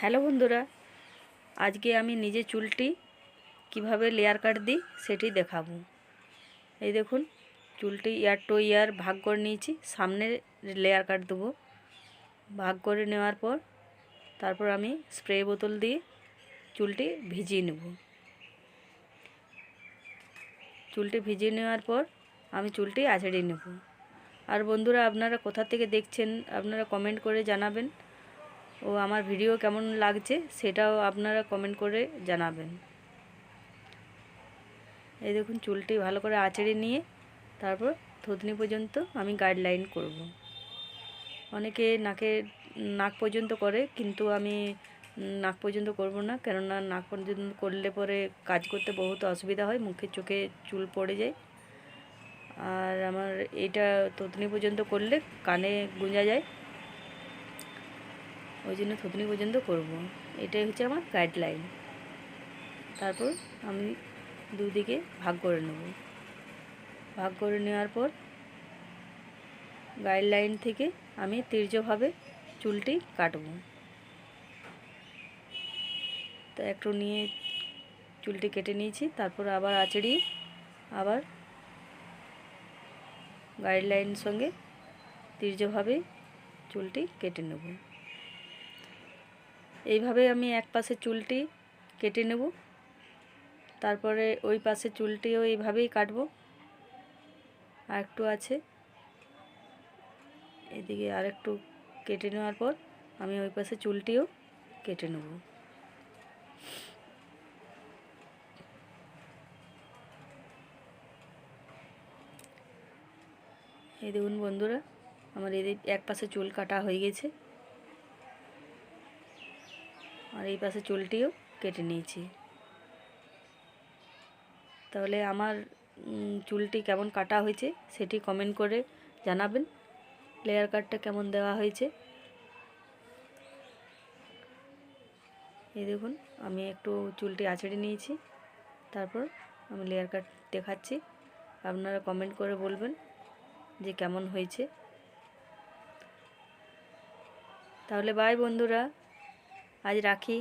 Hello বন্ধুরা, আজকে আমি নিজে চুলটি কিভাবে লেয়ার কাট দিই সেটি দেখাবো। এই দেখুন, চুলটি ইয়ার টু ইয়ার ভাগ করে নিয়েছি। সামনে লেয়ার কাট দেবো। ভাগ করে নেওয়ার পর তারপর আমি স্প্রে বোতল দিয়ে চুলটি ভিজিয়ে নেব। চুলটি ভিজিয়ে নেওয়ার পর আমি চুলটি আঁচড়ে নেব। আর বন্ধুরা, আপনারা কোথা থেকে দেখছেন আপনারা কমেন্ট করে জানাবেন, ও আমার ভিডিও কেমন লাগছে সেটাও আপনারা কমেন্ট করে জানাবেন। এই দেখুন, চুলটি ভালো করে আঁচড়ে নিয়ে তারপর থুতনি পর্যন্ত আমি গাইডলাইন করব। অনেকে নাক পর্যন্ত করে, কিন্তু আমি নাক পর্যন্ত করব না, কেননা নাক পর্যন্ত করলে পরে কাজ করতে বহুত অসুবিধা হয়, মুখে চোখে চুল পড়ে যায়। আর আমার এটা থুতনি পর্যন্ত করলে কানে গুঁজা যায়, ওই জন্য থুতনি পর্যন্ত করব। এটাই হচ্ছে আমার গাইডলাইন। তারপর আমি দুদিকে ভাগ করে নেব। ভাগ করে নেওয়ার পর গাইডলাইন থেকে আমি তির্যকভাবে চুলটি কাটব। তো একটু নিয়ে চুলটি কেটে নিয়েছি, তারপর আবার আঁচড়িয়ে আবার গাইডলাইন সঙ্গে তির্যকভাবে চুলটি কেটে নেব। এইভাবে আমি এক পাশে চুলটি কেটে নেব, তারপরে ওই পাশে চুলটিও এইভাবেই কাটবো। আর একটু আছে, এদিকে আর একটু কেটে নেওয়ার পর আমি ওই পাশে চুলটিও কেটে নেব। এই দেখুন বন্ধুরা, আমার এদিক এক পাশে চুল কাটা হয়ে গেছে, আর এই পাশে চুলটিও কেটে নিয়েছি। তাহলে আমার চুলটি কেমন কাটা হয়েছে সেটি কমেন্ট করে জানাবেন। লেয়ার কাটটা কেমন দেওয়া হয়েছে। এই দেখুন, আমি একটু চুলটি আঁচড়ে নিয়েছি, তারপর আমি লেয়ার কাট দেখাচ্ছি। আপনারা কমেন্ট করে বলবেন যে কেমন হয়েছে। তাহলে বাই বন্ধুরা, আজ রাখি।